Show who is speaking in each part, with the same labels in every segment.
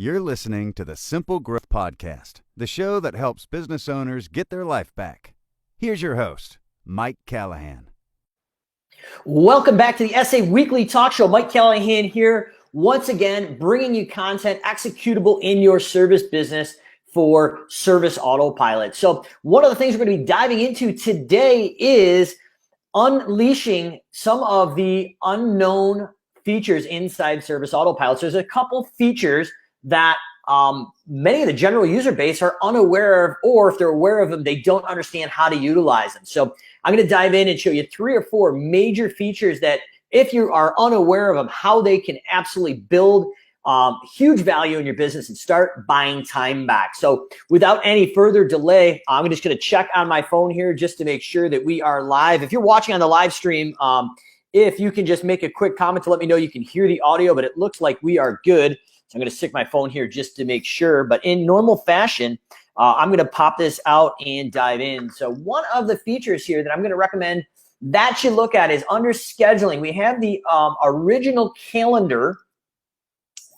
Speaker 1: You're listening to the Simple Growth Podcast, the show that helps business owners get their life back. Here's your host, Mike Callahan.
Speaker 2: Welcome back to the SA Weekly Talk Show. Mike Callahan here, once again, bringing you content executable in your service business for Service Autopilot. So one of the things we're going to be diving into today is unleashing some of the unknown features inside Service Autopilot. So there's a couple features that many of the general user base are unaware of, or if they're aware of them, they don't understand how to utilize them. So I'm going to dive in and show you 3 or 4 major features that if you are unaware of them, how they can absolutely build huge value in your business and start buying time back. So without any further delay, I'm just going to check on my phone here just to make sure that we are live. If you're watching on the live stream, if you can just make a quick comment to let me know you can hear the audio, but it looks like we are good. So I'm going to stick my phone here just to make sure. But in normal fashion, I'm going to pop this out and dive in. So one of the features here that I'm going to recommend that you look at is under scheduling. We have the original calendar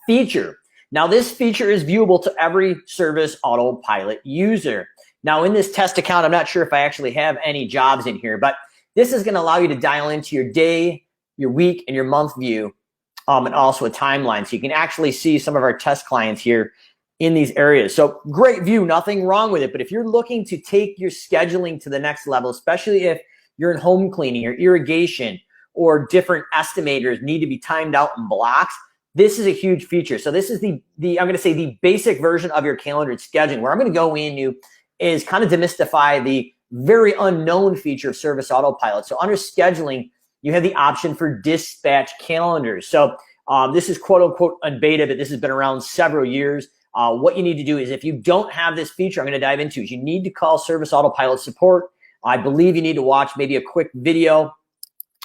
Speaker 2: feature. Now, this feature is viewable to every Service Autopilot user. Now, in this test account, I'm not sure if I actually have any jobs in here, but this is going to allow you to dial into your day, your week, and your month view. And also a timeline. So you can actually see some of our test clients here in these areas. So great view, nothing wrong with it. But if you're looking to take your scheduling to the next level, especially if you're in home cleaning or irrigation or different estimators need to be timed out in blocks, this is a huge feature. So this is the I'm going to say the basic version of your calendar scheduling. Where I'm going to go into is kind of demystify the very unknown feature of Service Autopilot. So under scheduling, you have the option for dispatch calendars. So this is quote unquote on beta, but this has been around several years. What you need to do is if you don't have this feature, I'm going to dive into, is you need to call Service Autopilot support. I believe you need to watch maybe a quick video.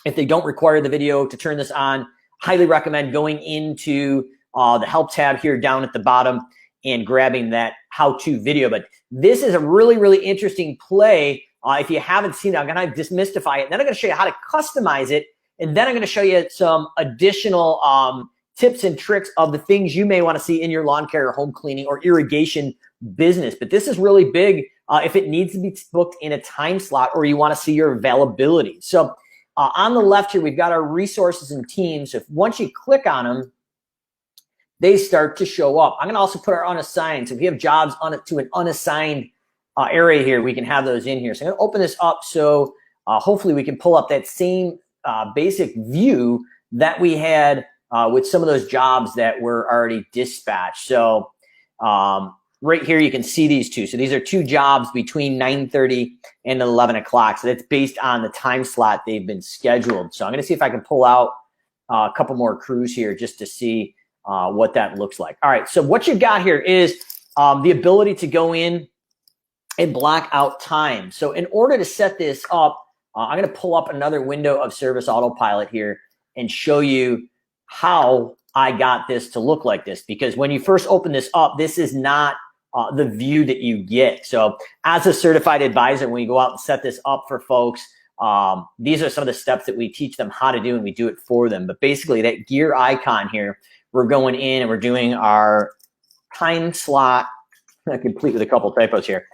Speaker 2: If they don't require the video to turn this on, highly recommend going into the help tab here down at the bottom and grabbing that how-to video. But this is a really, really interesting play. If you haven't seen it, I'm going to demystify it. And then I'm going to show you how to customize it. And then I'm going to show you some additional tips and tricks of the things you may want to see in your lawn care or home cleaning or irrigation business. But this is really big if it needs to be booked in a time slot or you want to see your availability. So on the left here, we've got our resources and teams. So once you click on them, they start to show up. I'm going to also put our unassigned. So if you have jobs on to an unassigned area here, we can have those in here. So I'm going to open this up so hopefully we can pull up that same basic view that we had with some of those jobs that were already dispatched. So right here, you can see these two. So these are 2 jobs between 9:30 and 11 o'clock. So that's based on the time slot they've been scheduled. So I'm going to see if I can pull out a couple more crews here just to see what that looks like. All right, so what you've got here is the ability to go in and block out time. So in order to set this up, I'm going to pull up another window of Service Autopilot here and show you how I got this to look like this. Because when you first open this up, this is not the view that you get. So as a certified advisor, when you go out and set this up for folks, these are some of the steps that we teach them how to do, and we do it for them. But basically that gear icon here, we're going in and we're doing our time slot, complete with a couple typos here.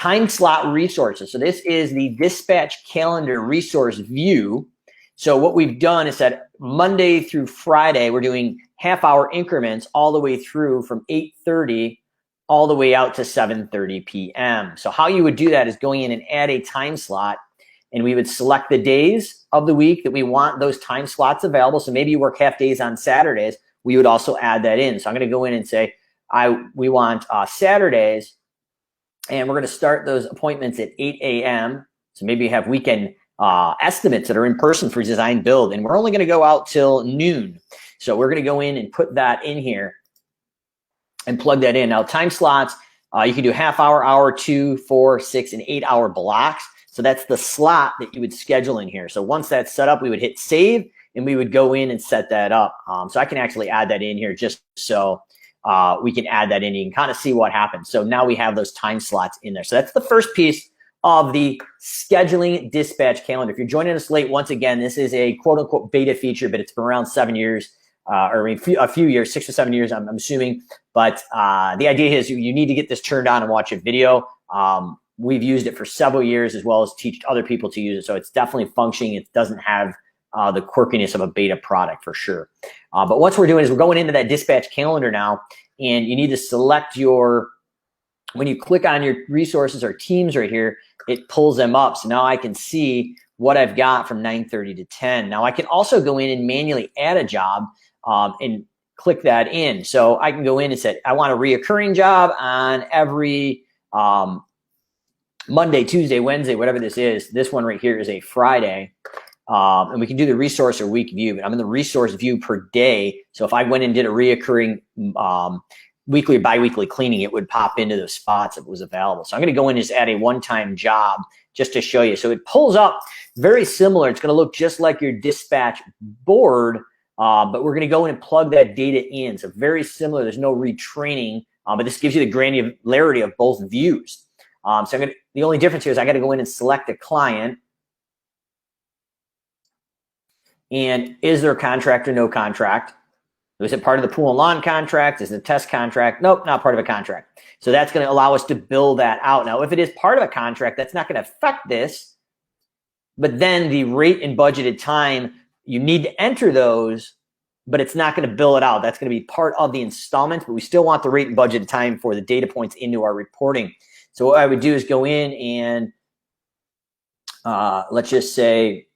Speaker 2: Time slot resources. So this is the dispatch calendar resource view. So what we've done is that Monday through Friday, we're doing half-hour increments all the way through from 8:30 all the way out to 7:30 p.m. So how you would do that is going in and add a time slot, and we would select the days of the week that we want those time slots available. So maybe you work half days on Saturdays. We would also add that in. So I'm going to go in and say, we want Saturdays, and we're going to start those appointments at 8 a.m. So maybe you have weekend estimates that are in person for design build, and we're only going to go out till noon. So we're going to go in and put that in here and plug that in. Now, time slots, you can do half hour, 2, 4, 6, and 8 hour blocks. So that's the slot that you would schedule in here. So once that's set up, we would hit save and we would go in and set that up. So I can actually add that in here just so we can add that in. You can kind of see what happens. So now we have those time slots in there. So that's the first piece of the scheduling dispatch calendar. If you're joining us late, once again, this is a quote unquote beta feature, but it's been around 7 years. or a few years, 6 or 7 years, I'm assuming. But the idea is you need to get this turned on and watch a video. We've used it for several years, as well as teach other people to use it. So it's definitely functioning. It doesn't have the quirkiness of a beta product for sure. But what we're doing is we're going into that dispatch calendar now, and you need to select when you click on your resources or teams right here, it pulls them up. So now I can see what I've got from 9:30 to 10. Now I can also go in and manually add a job and click that in. So I can go in and say, I want a reoccurring job on every Monday, Tuesday, Wednesday, whatever this is. This one right here is a Friday. And we can do the resource or week view, but I'm in the resource view per day. So if I went and did a reoccurring weekly or biweekly cleaning, it would pop into those spots if it was available. So I'm going to go in and just add a one-time job just to show you. So it pulls up very similar. It's going to look just like your dispatch board, but we're going to go in and plug that data in. So very similar. There's no retraining, but this gives you the granularity of both views. So the only difference here is I got to go in and select a client. And is there a contract or no contract? Was it part of the pool and lawn contract? Is it a test contract? Nope, not part of a contract. So that's going to allow us to build that out. Now, if it is part of a contract, that's not going to affect this. But then the rate and budgeted time, you need to enter those, but it's not going to bill it out. That's going to be part of the installments, but we still want the rate and budgeted time for the data points into our reporting. So what I would do is go in and let's just say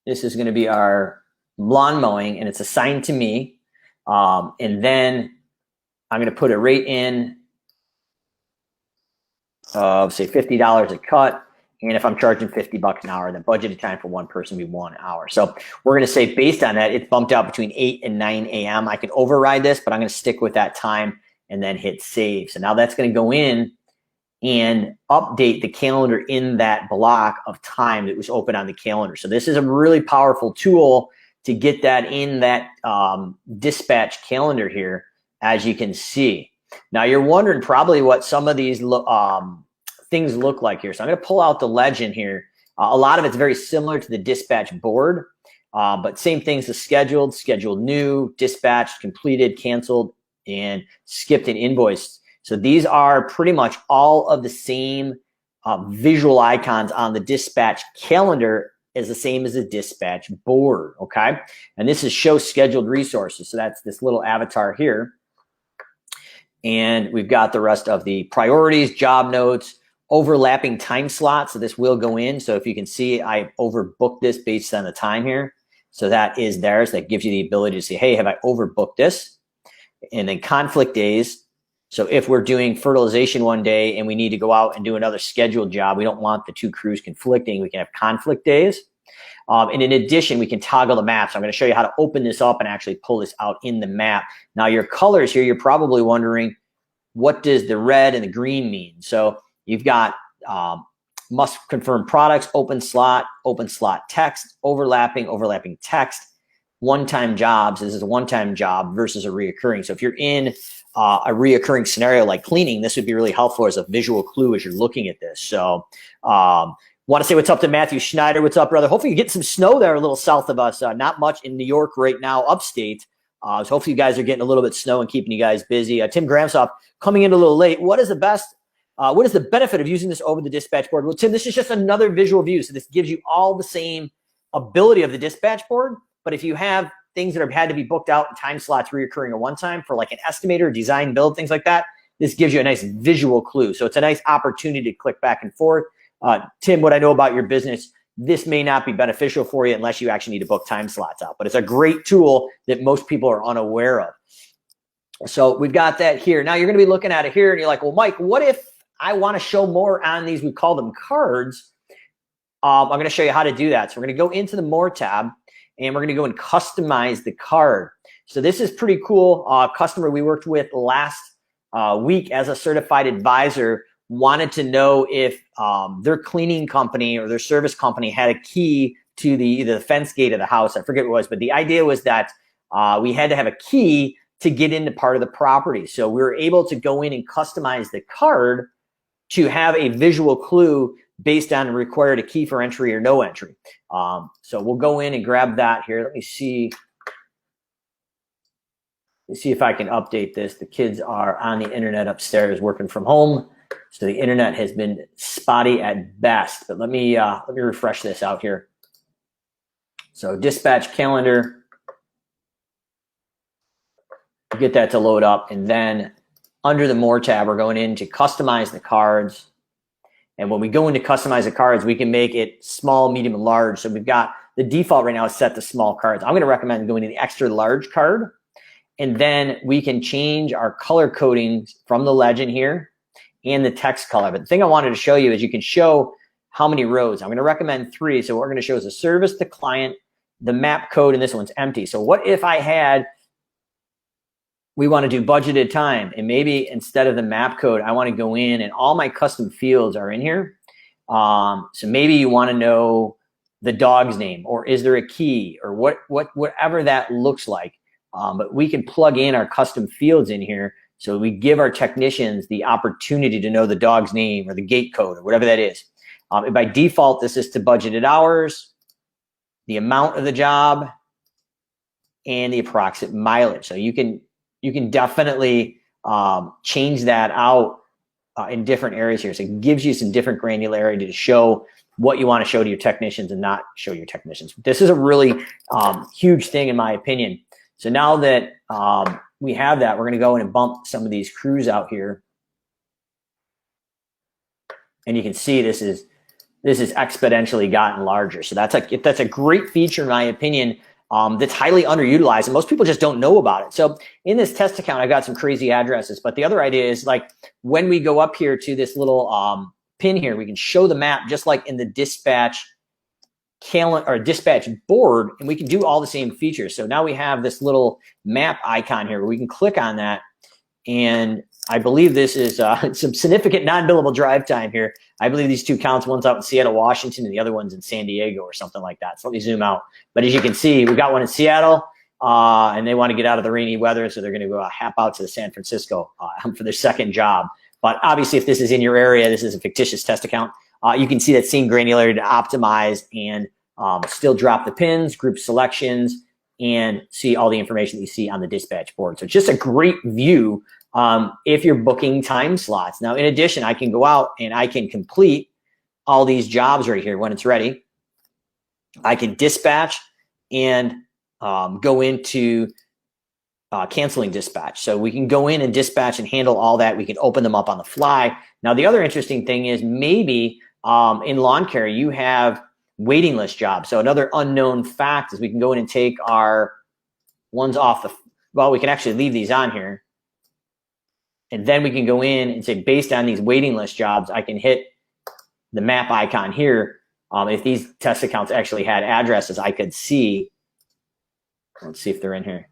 Speaker 2: this is going to be our lawn mowing, and it's assigned to me. And then I'm going to put a rate in of say $50 a cut. And if I'm charging $50 an hour, then budgeted time for one person would be 1 hour. So we're going to say based on that, it's bumped out between 8 and 9 a.m. I can override this, but I'm going to stick with that time and then hit save. So now that's going to go in and update the calendar in that block of time that was open on the calendar. So this is a really powerful tool to get that in that dispatch calendar here, as you can see. Now you're wondering probably what some of these things look like here. So I'm going to pull out the legend here. A lot of it's very similar to the dispatch board, but same things as scheduled, scheduled new, dispatched, completed, canceled, and skipped and invoiced. So these are pretty much all of the same visual icons on the dispatch calendar is the same as the dispatch board, okay? And this is show scheduled resources. So that's this little avatar here. And we've got the rest of the priorities, job notes, overlapping time slots. So this will go in. So if you can see, I overbooked this based on the time here. So that is there. So that gives you the ability to say, hey, have I overbooked this? And then conflict days. So if we're doing fertilization one day and we need to go out and do another scheduled job, we don't want the two crews conflicting. We can have conflict days. And in addition, we can toggle the map. So I'm going to show you how to open this up and actually pull this out in the map. Now your colors here, you're probably wondering, what does the red and the green mean? So you've got must confirm products, open slot text, overlapping text, one-time jobs. This is a one-time job versus a reoccurring. So if you're in a reoccurring scenario like cleaning, this would be really helpful as a visual clue as you're looking at this. So want to say what's up to Matthew Schneider. What's up, brother? Hopefully you get some snow there a little south of us. Not much in New York right now, upstate. So hopefully you guys are getting a little bit of snow and keeping you guys busy. Tim Gramsoff coming in a little late. What is the benefit of using this over the dispatch board? Well, Tim, this is just another visual view. So this gives you all the same ability of the dispatch board. But if you have things that have had to be booked out in time slots reoccurring at one time for like an estimator, design, build, things like that, this gives you a nice visual clue. So it's a nice opportunity to click back and forth. Tim, what I know about your business, this may not be beneficial for you unless you actually need to book time slots out. But it's a great tool that most people are unaware of. So we've got that here. Now you're going to be looking at it here and you're like, well, Mike, what if I want to show more on these? We call them cards. I'm going to show you how to do that. So we're going to go into the More tab and we're going to go and customize the card. So this is pretty cool. Customer we worked with last week as a certified advisor wanted to know if their cleaning company or their service company had a key to either the fence gate of the house. I forget what it was, but the idea was that we had to have a key to get into part of the property. So we were able to go in and customize the card to have a visual clue based on required a key for entry or no entry. So we'll go in and grab that here. Let me see. Let's see if I can update this. The kids are on the internet upstairs working from home. So the internet has been spotty at best, but let me refresh this out here. So dispatch calendar, get that to load up, and then under the More tab, we're going in to customize the cards. And when we go into customize the cards, we can make it small, medium, and large. So we've got the default right now is set to small cards. I'm going to recommend going to the extra large card, and then we can change our color codings from the legend here and the text color. But the thing I wanted to show you is you can show how many rows. I'm going to recommend 3. So what we're going to show is the service, the client, the map code, and this one's empty. So what if I had, we want to do budgeted time, and maybe instead of the map code, I want to go in and all my custom fields are in here. So maybe you want to know the dog's name, or is there a key, or whatever that looks like. But we can plug in our custom fields in here. So we give our technicians the opportunity to know the dog's name or the gate code or whatever that is. And by default, this is to budgeted hours, the amount of the job, and the approximate mileage. So you can definitely change that out in different areas here. So it gives you some different granularity to show what you want to show to your technicians and not show your technicians. This is a really huge thing in my opinion. So now that we have that, we're going to go in and bump some of these crews out here. And you can see this is exponentially gotten larger. So that's a great feature in my opinion. That's highly underutilized, and most people just don't know about it. So in this test account, I've got some crazy addresses, but the other idea is like when we go up here to this little pin here, we can show the map just like in the dispatch calendar or dispatch board, and we can do all the same features. So now we have this little map icon here where we can click on that, and I believe this is some significant non-billable drive time here. I believe these 2 counts, one's out in Seattle, Washington, and the other one's in San Diego or something like that. So let me zoom out. But as you can see, we got one in Seattle, and they want to get out of the rainy weather, so they're going to go hop out to San Francisco for their second job. But obviously, if this is in your area, this is a fictitious test account. You can see that same granularity to optimize and still drop the pins, group selections, and see all the information that you see on the dispatch board. So it's just a great view if you're booking time slots. Now, in addition, I can go out and I can complete all these jobs right here when it's ready. I can dispatch and go into canceling dispatch. So we can go in and dispatch and handle all that. We can open them up on the fly. Now, the other interesting thing is maybe in lawn care, you have waiting list jobs. So another unknown fact is we can go in and take our ones off the, well, we can actually leave these on here. And then we can go in and say, based on these waiting list jobs, I can hit the map icon here. If these test accounts actually had addresses, I could see, let's see if they're in here.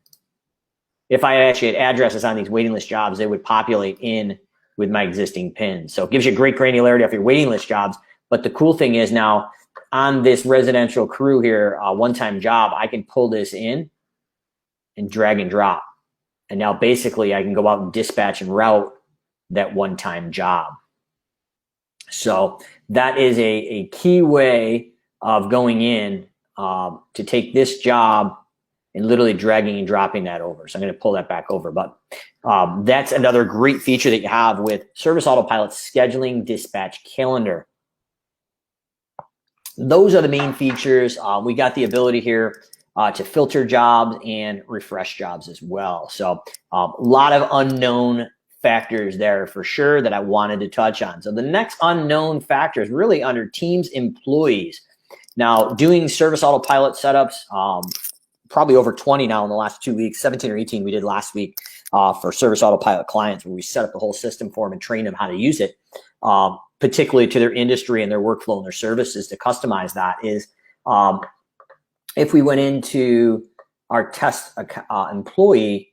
Speaker 2: If I actually had addresses on these waiting list jobs, they would populate in with my existing pins. So it gives you great granularity of your waiting list jobs. But the cool thing is now on this residential crew here, one-time job, I can pull this in and drag and drop. And now basically I can go out and dispatch and route that one-time job. So that is a key way of going in to take this job and literally dragging and dropping that over. So I'm going to pull that back over. But that's another great feature that you have with Service Autopilot scheduling dispatch calendar. Those are the main features. We got the ability here to filter jobs and refresh jobs as well. So a lot of unknown factors there for sure that I wanted to touch on. So the next unknown factor is really under teams employees. Now doing Service Autopilot setups, probably over 20 now in the last 2 weeks, 17 or 18 we did last week for Service Autopilot clients where we set up the whole system for them and train them how to use it, particularly to their industry and their workflow and their services to customize that is if we went into our test employee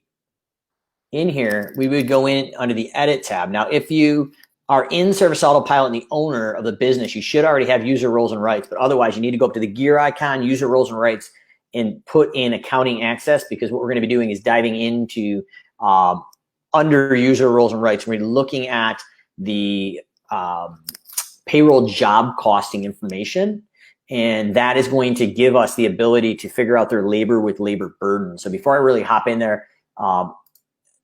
Speaker 2: in here, we would go in under the edit tab. Now, if you are in Service Autopilot and the owner of the business, you should already have user roles and rights, but otherwise you need to go up to the gear icon, user roles and rights, and put in accounting access, because what we're going to be doing is diving into under user roles and rights. We're looking at the payroll job costing information, and that is going to give us the ability to figure out their labor with labor burden. So before I really hop in there,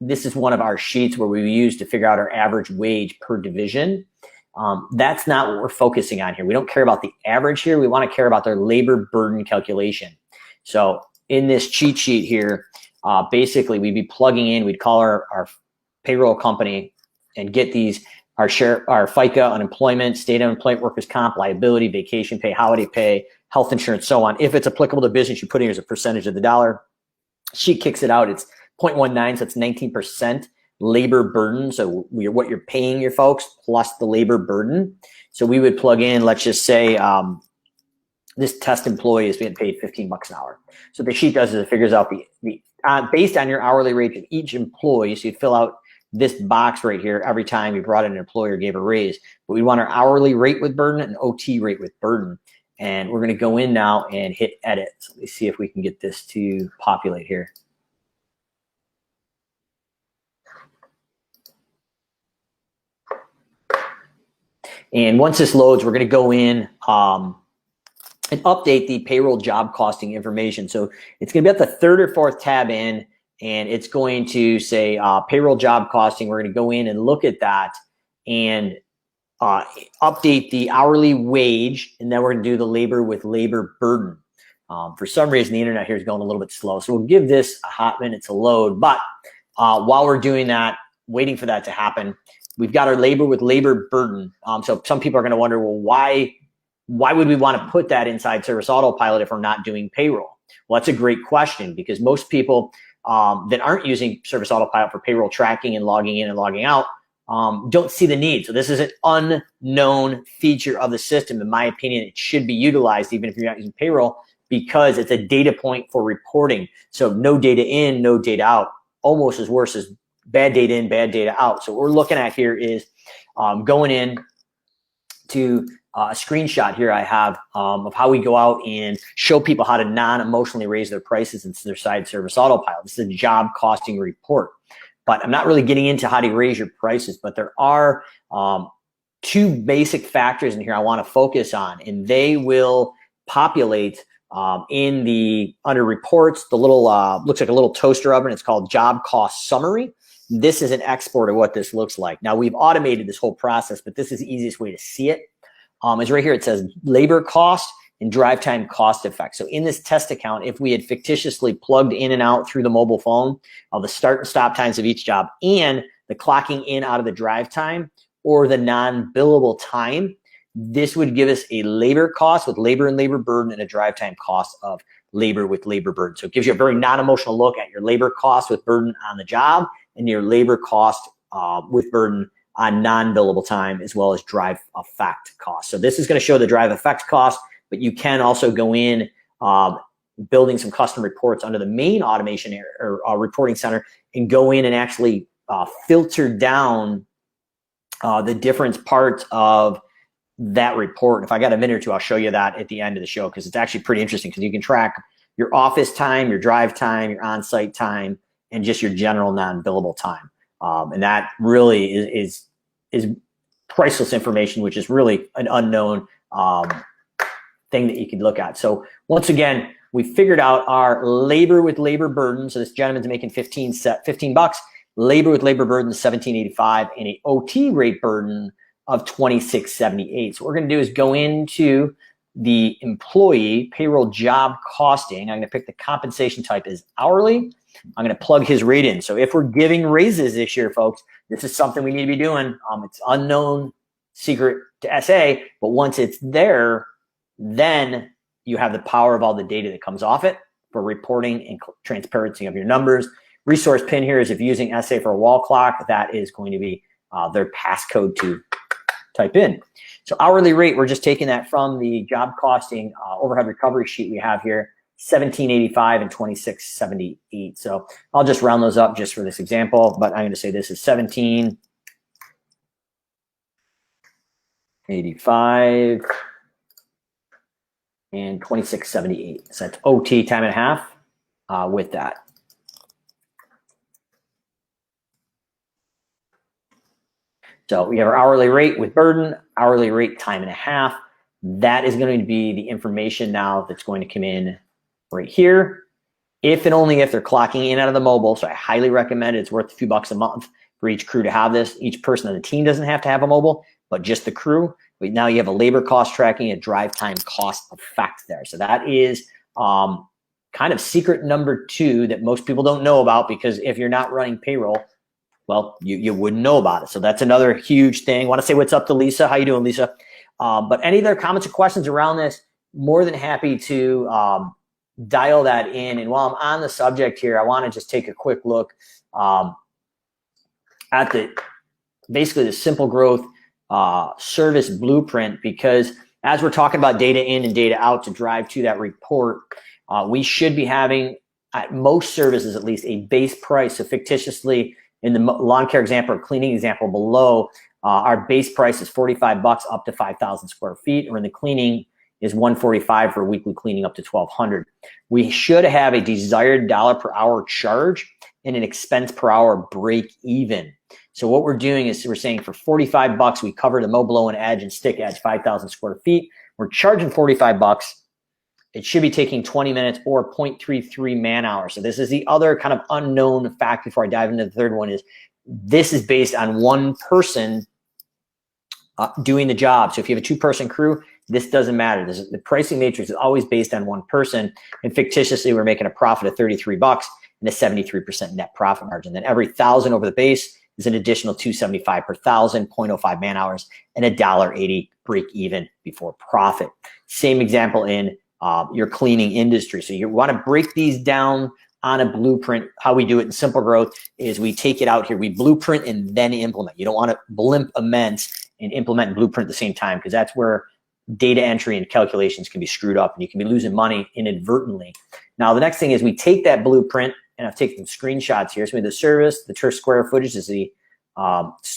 Speaker 2: this is one of our sheets where we use to figure out our average wage per division. That's not what we're focusing on here. We don't care about the average here. We want to care about their labor burden calculation. So in this cheat sheet here, basically we'd be plugging in, we'd call our payroll company and get these, our FICA, unemployment, state unemployment, workers' comp, liability, vacation pay, holiday pay, health insurance, so on. If it's applicable to business, you put in as a percentage of the dollar. She kicks it out. It's 0.19, so it's 19% labor burden. So what you're paying your folks plus the labor burden. So we would plug in, let's just say this test employee is being paid $15 an hour. So the sheet does is it figures out the based on your hourly rate of each employee. So you fill out this box right here every time you brought in an employee or gave a raise. But we want our hourly rate with burden and OT rate with burden. And we're going to go in now and hit edit. So let me see if we can get this to populate here. And once this loads, we're going to go in and update the payroll job costing information. So it's going to be at the third or fourth tab in, and it's going to say payroll job costing. We're going to go in and look at that and update the hourly wage, and then we're going to do the labor with labor burden. For some reason, the internet here is going a little bit slow, so we'll give this a hot minute to load. But while we're doing that, waiting for that to happen, we've got our labor with labor burden. So some people are going to wonder, well, why would we want to put that inside Service Autopilot if we're not doing payroll? Well, that's a great question, because most people that aren't using Service Autopilot for payroll tracking and logging in and logging out don't see the need. So this is an unknown feature of the system. In my opinion, it should be utilized even if you're not using payroll, because it's a data point for reporting. So no data in, no data out, almost as worse as bad data in, bad data out. So what we're looking at here is going in to a screenshot here I have of how we go out and show people how to non-emotionally raise their prices into their side Service Autopilot. This is a job costing report. But I'm not really getting into how to raise your prices, but there are two basic factors in here I want to focus on, and they will populate in the under reports, the little looks like a little toaster oven. It's called job cost summary. This is an export of what this looks like. Now we've automated this whole process, but this is the easiest way to see it. Is right here. It says labor cost and drive time cost effect. So in this test account, if we had fictitiously plugged in and out through the mobile phone the start and stop times of each job and the clocking in out of the drive time or the non-billable time, this would give us a labor cost with labor and labor burden and a drive time cost of labor with labor burden. So it gives you a very non-emotional look at your labor cost with burden on the job and your labor cost with burden on non-billable time, as well as drive effect cost. So this is going to show the drive effect cost, but you can also go in building some custom reports under the main automation or reporting center and go in and actually filter down the different parts of that report. If I got a minute or two, I'll show you that at the end of the show, because it's actually pretty interesting, because you can track your office time, your drive time, your on-site time, and just your general non-billable time. And that really is priceless information, which is really an unknown thing that you could look at. So once again, we figured out our labor with labor burden. So this gentleman's making $15. Labor with labor burden $17.85 and a OT rate burden of $26.78. So what we're going to do is go into the employee payroll job costing. I'm going to pick the compensation type as hourly. I'm going to plug his rate in. So if we're giving raises this year, folks, this is something we need to be doing. It's unknown secret to SA, but once it's there, then you have the power of all the data that comes off it for reporting and transparency of your numbers. Resource pin here is if you're using SA for a wall clock, that is going to be their passcode to type in. So hourly rate, we're just taking that from the job costing overhead recovery sheet we have here, $17.85 and $26.78. So I'll just round those up just for this example, but I'm going to say this is $17.85 and $26.78. So that's OT time and a half with that. So we have our hourly rate with burden, hourly rate time and a half. That is going to be the information now that's going to come in right here. if and only if they're clocking in out of the mobile. So I highly recommend it. It's worth a few bucks a month for each crew to have this. Each person on the team doesn't have to have a mobile, but just the crew. But now you have a labor cost tracking, a drive time cost effect there. So that is kind of secret number 2 that most people don't know about, because if you're not running payroll, well, you wouldn't know about it. So that's another huge thing. I want to say what's up to Lisa. How you doing, Lisa? But any other comments or questions around this, more than happy to dial that in. And while I'm on the subject here, I want to just take a quick look at basically the SimpleGrowth service blueprint, because as we're talking about data in and data out to drive to that report, we should be having, at most services at least, a base price. So fictitiously, in the lawn care example or cleaning example below, our base price is $45 up to 5,000 square feet, or in the cleaning is $145 for weekly cleaning up to $1,200. We should have a desired dollar per hour charge and an expense per hour break even. So what we're doing is we're saying for $45, we cover the mow, blow, and edge and stick edge, 5,000 square feet. We're charging $45. It should be taking 20 minutes or 0.33 man hours. So this is the other kind of unknown fact before I dive into the third one, is this is based on one person doing the job. So if you have a 2-person crew, this doesn't matter. The pricing matrix is always based on one person. And fictitiously, we're making a profit of $33 and a 73% net profit margin. Then every 1,000 over the base is an additional $275 per 1,000, 0.05 man hours, and $1.80 break even before profit. Same example in your cleaning industry. So you want to break these down on a blueprint. How we do it in SimpleGrowth is we take it out here, we blueprint and then implement. You don't want to implement and implement and blueprint at the same time, because that's where data entry and calculations can be screwed up and you can be losing money inadvertently. Now, the next thing is we take that blueprint, and I've taken screenshots here. So we have the service, the turf square footage is the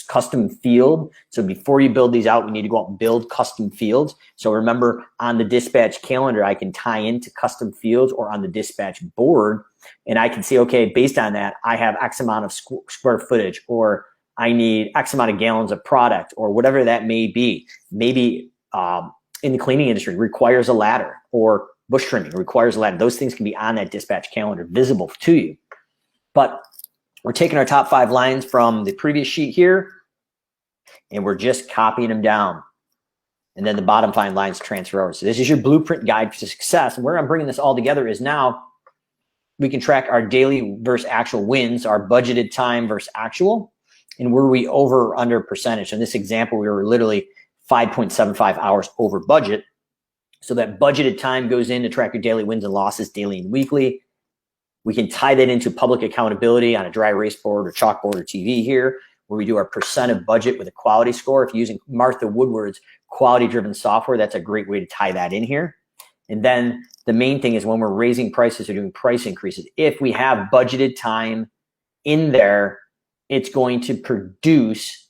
Speaker 2: custom field. So before you build these out, we need to go out and build custom fields. So remember, on the dispatch calendar, I can tie into custom fields, or on the dispatch board, and I can say, okay, based on that, I have X amount of square footage, or I need X amount of gallons of product, or whatever that may be. Maybe in the cleaning industry requires a ladder, or bush trimming requires a ladder. Those things can be on that dispatch calendar visible to you. But we're taking our top 5 lines from the previous sheet here, and we're just copying them down. And then the bottom 5 lines transfer over. So this is your blueprint guide to success. And where I'm bringing this all together is now we can track our daily versus actual wins, our budgeted time versus actual, and were we over or under percentage. In this example, we were literally 5.75 hours over budget. So that budgeted time goes in to track your daily wins and losses, daily and weekly. We can tie that into public accountability on a dry erase board or chalkboard or TV here, where we do our percent of budget with a quality score. If you're using Martha Woodward's quality-driven software, that's a great way to tie that in here. And then the main thing is when we're raising prices or doing price increases, if we have budgeted time in there, it's going to produce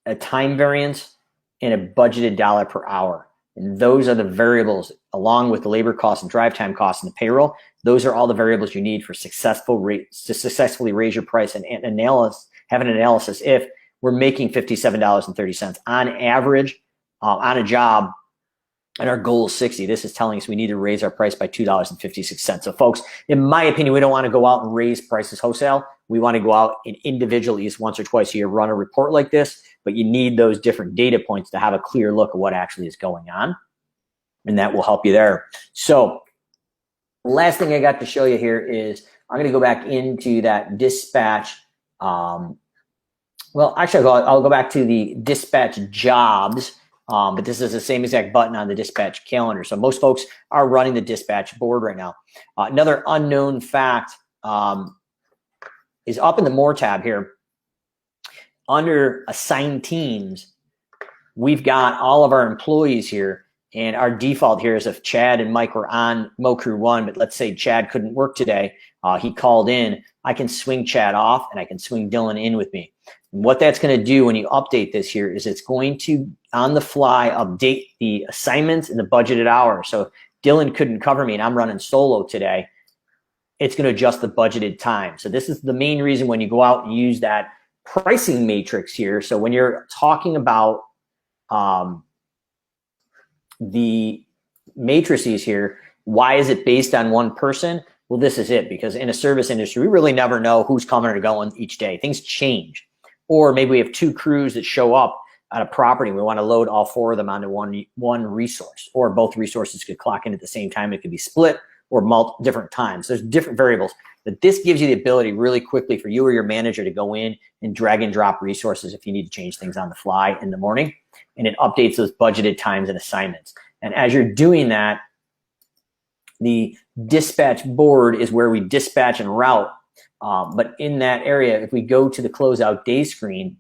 Speaker 2: a time variance and a budgeted dollar per hour. And those are the variables, along with the labor costs and drive time costs and the payroll. Those are all the variables you need for to successfully raise your price and have an analysis. If we're making $57.30 on average on a job, and our goal is 60, this is telling us we need to raise our price by $2.56. So folks, in my opinion, we don't want to go out and raise prices wholesale. We want to go out and individually, once or twice a year, run a report like this, but you need those different data points to have a clear look at what actually is going on, and that will help you there. So last thing I got to show you here is I'm going to go back into that dispatch. Well, actually, I'll go back to the dispatch jobs. But this is the same exact button on the dispatch calendar. So most folks are running the dispatch board right now. Another unknown fact is up in the More tab here. Under assigned teams, we've got all of our employees here, and our default here is if Chad and Mike were on Mo Crew 1, but let's say Chad couldn't work today, he called in, I can swing Chad off and I can swing Dylan in with me. What that's going to do when you update this here is it's going to, on the fly, update the assignments and the budgeted hours. So if Dylan couldn't cover me and I'm running solo today, it's going to adjust the budgeted time. So this is the main reason when you go out and use that pricing matrix here. So when you're talking about the matrices here, why is it based on one person? Well, this is it, because in a service industry, we really never know who's coming or going each day. Things change. Or maybe we have 2 crews that show up at a property. We want to load all 4 of them onto one resource, or both resources could clock in at the same time. It could be split or different times. There's different variables, but this gives you the ability really quickly for you or your manager to go in and drag and drop resources if you need to change things on the fly in the morning. And it updates those budgeted times and assignments. And as you're doing that, the dispatch board is where we dispatch and route. But in that area, if we go to the closeout day screen,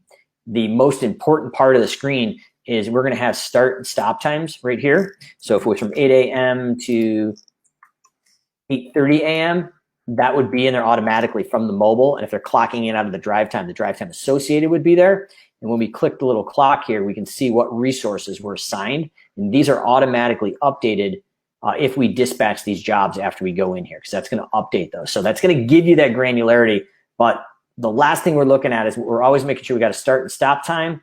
Speaker 2: the most important part of the screen is we're going to have start and stop times right here. So if it was from 8 a.m. to 8:30 a.m., that would be in there automatically from the mobile. And if they're clocking in out of the drive time associated would be there. And when we click the little clock here, we can see what resources were assigned. And these are automatically updated if we dispatch these jobs after we go in here, because that's going to update those. So that's going to give you that granularity. But the last thing we're looking at is we're always making sure we got a start and stop time.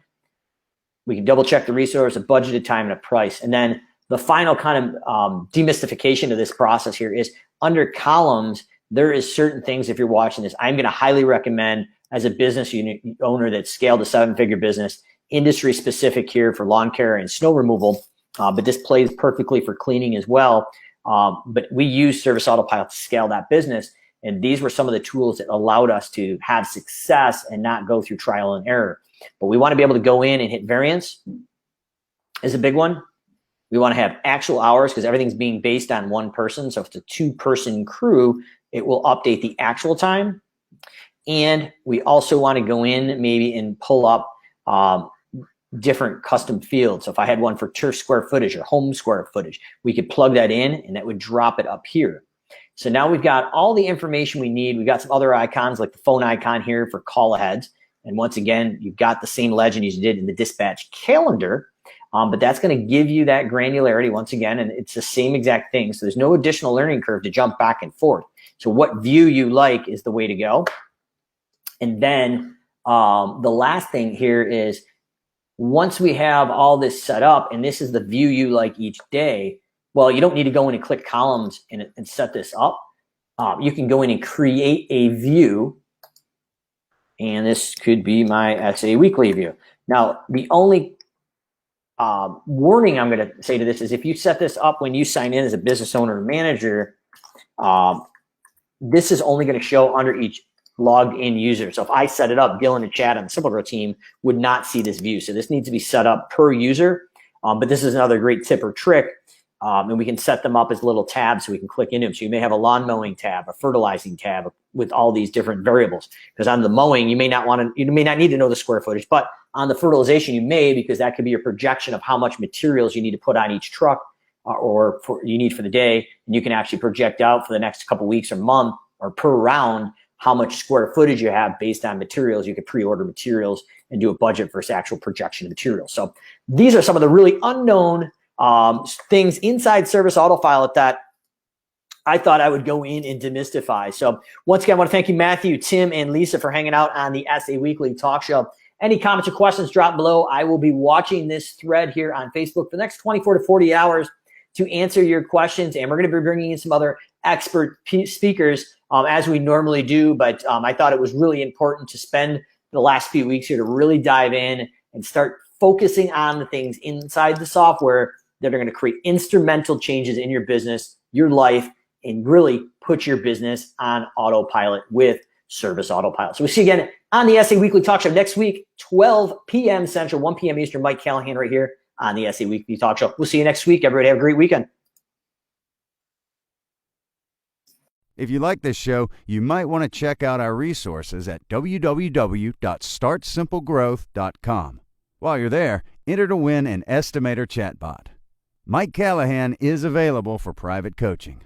Speaker 2: We can double check the resource, a budgeted time, and a price. And then the final kind of demystification of this process here is under columns, there is certain things, if you're watching this, I'm going to highly recommend as a business unit owner that's scaled a 7-figure business, industry specific here for lawn care and snow removal. But this plays perfectly for cleaning as well. But we use Service Autopilot to scale that business. And these were some of the tools that allowed us to have success and not go through trial and error. But we want to be able to go in and hit variance is a big one. We want to have actual hours because everything's being based on one person. So if it's a 2-person crew, it will update the actual time. And we also want to go in maybe and pull up different custom fields. So if I had one for turf square footage or home square footage, we could plug that in and that would drop it up here. So now we've got all the information we need. We've got some other icons like the phone icon here for call aheads. And once again, you've got the same legend as you did in the dispatch calendar. But that's going to give you that granularity once again, and it's the same exact thing. So there's no additional learning curve to jump back and forth. So what view you like is the way to go. And then the last thing here is once we have all this set up, and this is the view you like each day, well, you don't need to go in and click columns and set this up. You can go in and create a view, and this could be my SA Weekly view. Now, the only warning I'm going to say to this is if you set this up when you sign in as a business owner or manager, this is only going to show under each logged in user. So if I set it up, Gil and Chad on the SimpleGrowth team would not see this view. So this needs to be set up per user. But this is another great tip or trick. And we can set them up as little tabs so we can click into them. So you may have a lawn mowing tab, a fertilizing tab with all these different variables. Because on the mowing, you may not need to know the square footage, but on the fertilization, you may, because that could be your projection of how much materials you need to put on each truck you need for the day. And you can actually project out for the next couple weeks or month or per round how much square footage you have based on materials. You could pre-order materials and do a budget versus actual projection of materials. So these are some of the really unknown things inside Service Autopilot that I thought I would go in and demystify. So once again, I want to thank you, Matthew, Tim, and Lisa for hanging out on the SA Weekly Talk Show. Any comments or questions, drop below. I will be watching this thread here on Facebook for the next 24 to 40 hours to answer your questions. And we're going to be bringing in some other expert speakers as we normally do. But I thought it was really important to spend the last few weeks here to really dive in and start focusing on the things inside the software that are going to create instrumental changes in your business, your life, and really put your business on autopilot with Service Autopilot. So we'll see you again on the SA Weekly Talk Show next week, 12 p.m. Central, 1 p.m. Eastern. Mike Callahan right here on the SA Weekly Talk Show. We'll see you next week. Everybody have a great weekend.
Speaker 1: If you like this show, you might want to check out our resources at www.startsimplegrowth.com. While you're there, enter to win an estimator chatbot. Mike Callahan is available for private coaching.